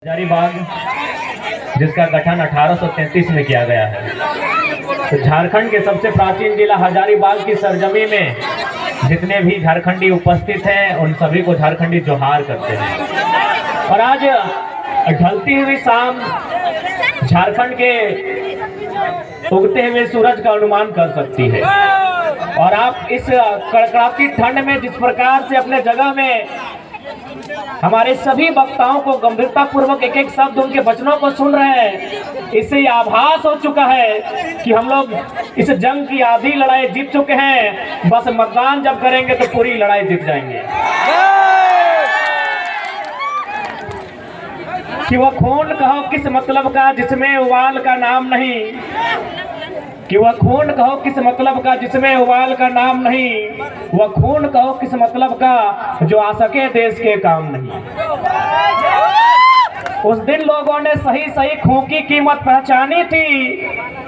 हजारीबाग जिसका गठन 1833 में किया गया है। तो झारखंड के सबसे प्राचीन जिला हजारीबाग की सरजमी में जितने भी झारखंडी उपस्थित हैं उन सभी को झारखंडी जोहार करते हैं। और आज ढलती हुई शाम झारखंड के उगते हुए सूरज का अनुमान कर सकती है। और आप इस कड़कड़ाती ठंड में जिस प्रकार से अपने जगह में हमारे सभी वक्ताओं को गंभीरता पूर्वक एक एक शब्द उनके वचनों को सुन रहे हैं, इससे आभास हो चुका है कि हम लोग इस जंग की आधी लड़ाई जीत चुके हैं। बस मतदान जब करेंगे तो पूरी लड़ाई जीत जाएंगे। कि वह खून कहो किस मतलब का जिसमें उबाल का नाम नहीं, कि वह खून कहो किस मतलब का जिसमें उबाल का नाम नहीं, वह खून कहो किस मतलब का जो आ सके देश के काम नहीं। उस दिन लोगों ने सही सही खून की कीमत पहचानी थी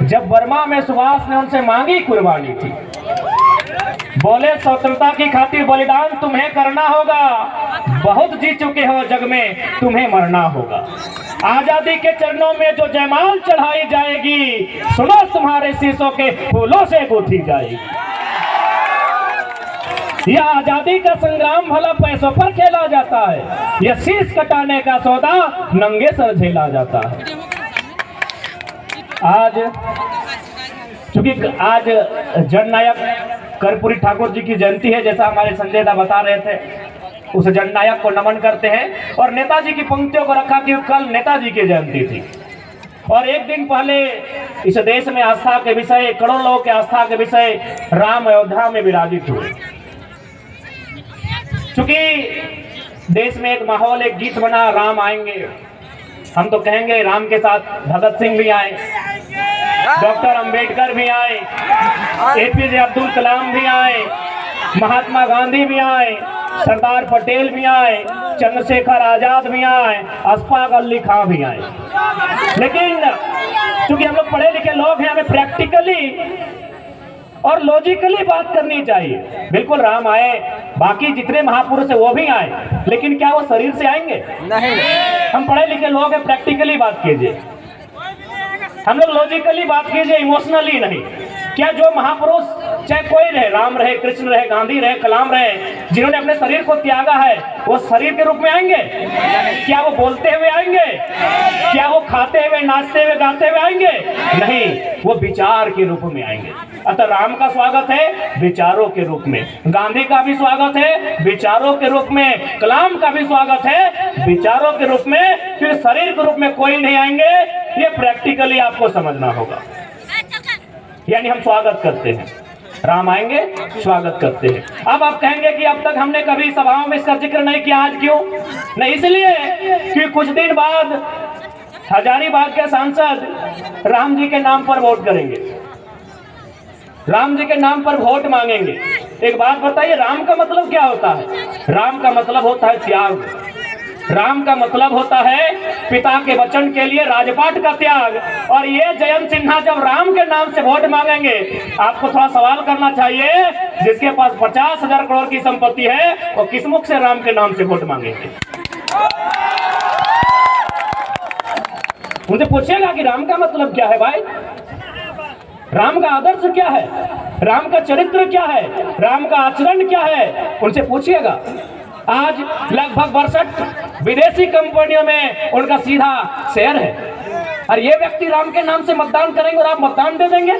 जब बर्मा में सुभाष ने उनसे मांगी कुर्बानी थी। बोले स्वतंत्रता की खातिर बलिदान तुम्हें करना होगा, बहुत जी चुके हो जग में तुम्हें मरना होगा। आजादी के चरणों में जो जयमाल चढ़ाई जाएगी, सुनो तुम्हारे शीशों के फूलों से गूंथी जाएगी। यह आजादी का संग्राम भला पैसों पर खेला जाता है, यह शीश कटाने का सौदा नंगे सर झेला जाता है। आज चूंकि आज जननायक कर्पूरी ठाकुर जी की जयंती है, जैसा हमारे संजय दा बता रहे थे, उस जननायक को नमन करते हैं। और नेताजी की पंक्तियों को रखा कि कल नेताजी की जयंती थी और एक दिन पहले इस देश में आस्था के विषय, करोड़ों लोगों के आस्था के विषय राम अयोध्या में विराजित हुए। चूंकि देश में एक माहौल, एक गीत बना, राम आएंगे, हम तो कहेंगे राम के साथ भगत सिंह भी आए, डॉक्टर अंबेडकर भी आए, एपीजे अब्दुल कलाम भी आए, महात्मा गांधी भी आए, सरदार पटेल भी आए, चंद्रशेखर आजाद भी आए, अशफाक अली खां भी आए। लेकिन चूंकि हम लोग पढ़े लिखे लोग हैं, हमें प्रैक्टिकली और लॉजिकली बात करनी चाहिए। बिल्कुल राम आए, बाकी जितने महापुरुष है वो भी आए, लेकिन क्या वो शरीर से आएंगे? नहीं। हम पढ़े लिखे लोग हैं, प्रैक्टिकली बात कीजिए, हम लोग लॉजिकली बात कीजिए, इमोशनली नहीं। क्या जो महापुरुष चाहे कोई रहे, राम रहे, कृष्ण रहे, गांधी रहे, कलाम रहे, जिन्होंने अपने शरीर को त्यागा है, वो शरीर के रूप में आएंगे? क्या वो बोलते हुए आएंगे? क्या वो खाते हुए, नाचते हुए, गाते हुए आएंगे? नहीं, वो विचार के रूप में आएंगे। अतः राम का स्वागत है विचारों के रूप में, गांधी का भी स्वागत है विचारों के रूप में, कलाम का भी स्वागत है विचारों के रूप में, फिर शरीर के रूप में कोई नहीं आएंगे। ये प्रैक्टिकली आपको समझना होगा। यानी हम स्वागत करते हैं, राम आएंगे स्वागत करते हैं। अब आप कहेंगे कि अब तक हमने कभी सभाओं में इसका जिक्र नहीं किया, आज क्यों नहीं? इसलिए कि कुछ दिन बाद हजारीबाग के सांसद राम जी के नाम पर वोट करेंगे, राम जी के नाम पर वोट मांगेंगे। एक बात बताइए, राम का मतलब क्या होता है? राम का मतलब होता है त्याग, राम का मतलब होता है पिता के वचन के लिए राजपाट का त्याग। और ये जयंत सिन्हा जब राम के नाम से वोट मांगेंगे, आपको थोड़ा सवाल करना चाहिए, जिसके पास 50,000 करोड़ की संपत्ति है वो किस मुख से राम के नाम से वोट मांगेंगे? उनसे पूछेगा कि राम का मतलब क्या है भाई, राम का आदर्श क्या है, राम का चरित्र क्या है, राम का आचरण क्या है, उनसे पूछिएगा। आज लगभग 62 विदेशी कंपनियों में उनका सीधा शेयर है, और ये व्यक्ति राम के नाम से मतदान करेंगे और आप मतदान दे देंगे?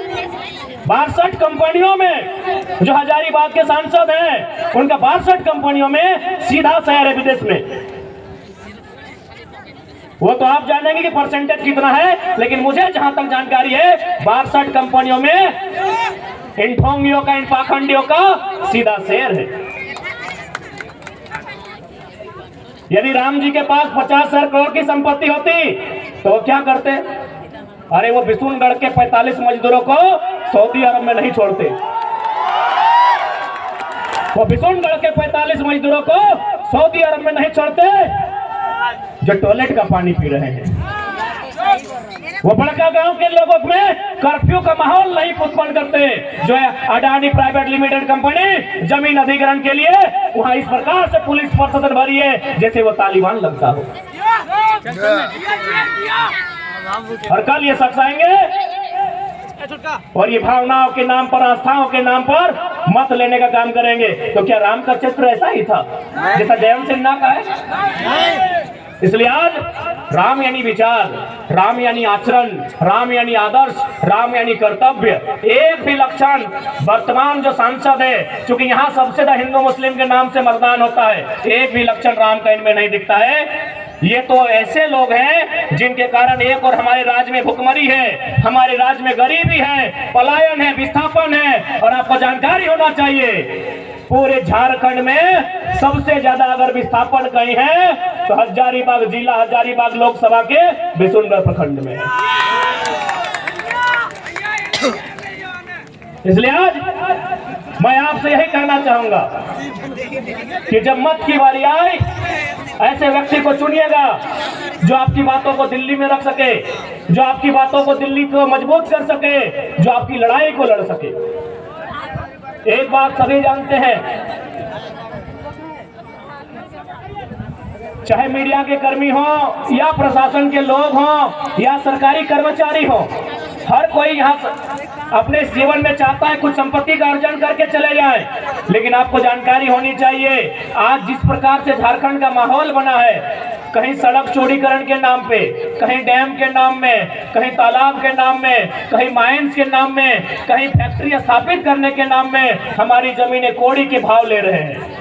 62 कंपनियों में जो हजारीबाग के सांसद हैं, उनका 62 कंपनियों में सीधा शेयर है विदेश में। वो तो आप जानेंगे कि परसेंटेज कितना है, लेकिन मुझे जहां तक जानकारी है 62 कंपनियों में इन ढोंगियों का, इन पाखंडियों का सीधा शेयर है। यदि राम जी के पास 50,000 करोड़ की संपत्ति होती तो वो क्या करते? अरे वो बिशुनगढ़ के 45 मजदूरों को सऊदी अरब में नहीं छोड़ते, वो बिशुनगढ़ के 45 मजदूरों को सऊदी अरब में नहीं छोड़ते जो टॉयलेट का पानी पी रहे हैं। वो बड़का गांव के लोगों में कर्फ्यू का माहौल नहीं उत्पन्न करते, जो है अडानी प्राइवेट लिमिटेड कंपनी जमीन अधिग्रहण के लिए वहां इस प्रकार से पुलिस प्रशासन भरी है जैसे वो तालिबान लगता हो। और कल ये शख्स आएंगे और ये भावनाओं के नाम पर, आस्थाओं के नाम पर मत लेने का काम करेंगे। तो क्या राम का चित्र ऐसा ही था जैसा जयंत सिन्हा का है? इसलिए आज राम यानी विचार, राम यानी आचरण, राम यानी आदर्श, राम यानी कर्तव्य। एक भी लक्षण वर्तमान जो सांसद है, चूंकि यहाँ सबसे ज्यादा हिंदू मुस्लिम के नाम से मतदान होता है, एक भी लक्षण राम का इनमें नहीं दिखता है। ये तो ऐसे लोग हैं जिनके कारण एक और हमारे राज्य में भुखमरी है, हमारे राज्य में गरीबी है, पलायन है, विस्थापन है। और आपको जानकारी होना चाहिए, पूरे झारखंड में सबसे ज्यादा अगर विस्थापन कहीं है तो हजारीबाग जिला, हजारीबाग लोकसभा के बिशुनगढ़ प्रखंड में है। इसलिए आज मैं आपसे यही कहना चाहूंगा कि जब मत की बारी आए, ऐसे व्यक्ति को चुनिएगा जो आपकी बातों को दिल्ली में रख सके, जो आपकी बातों को दिल्ली को मजबूत कर सके, जो आपकी लड़ाई को लड़ सके। एक बात सभी जानते हैं, चाहे मीडिया के कर्मी हो या प्रशासन के लोग हो या सरकारी कर्मचारी हो, हर कोई यहाँ अपने जीवन में चाहता है कुछ संपत्ति का अर्जन करके चले जाए। लेकिन आपको जानकारी होनी चाहिए, आज जिस प्रकार से झारखंड का माहौल बना है, कहीं सड़क चौड़ीकरण के नाम पे, कहीं डैम के नाम में, कहीं तालाब के नाम में, कहीं माइंस के नाम में, कहीं फैक्ट्री स्थापित करने के नाम में हमारी जमीनें कौड़ी के भाव ले रहे हैं।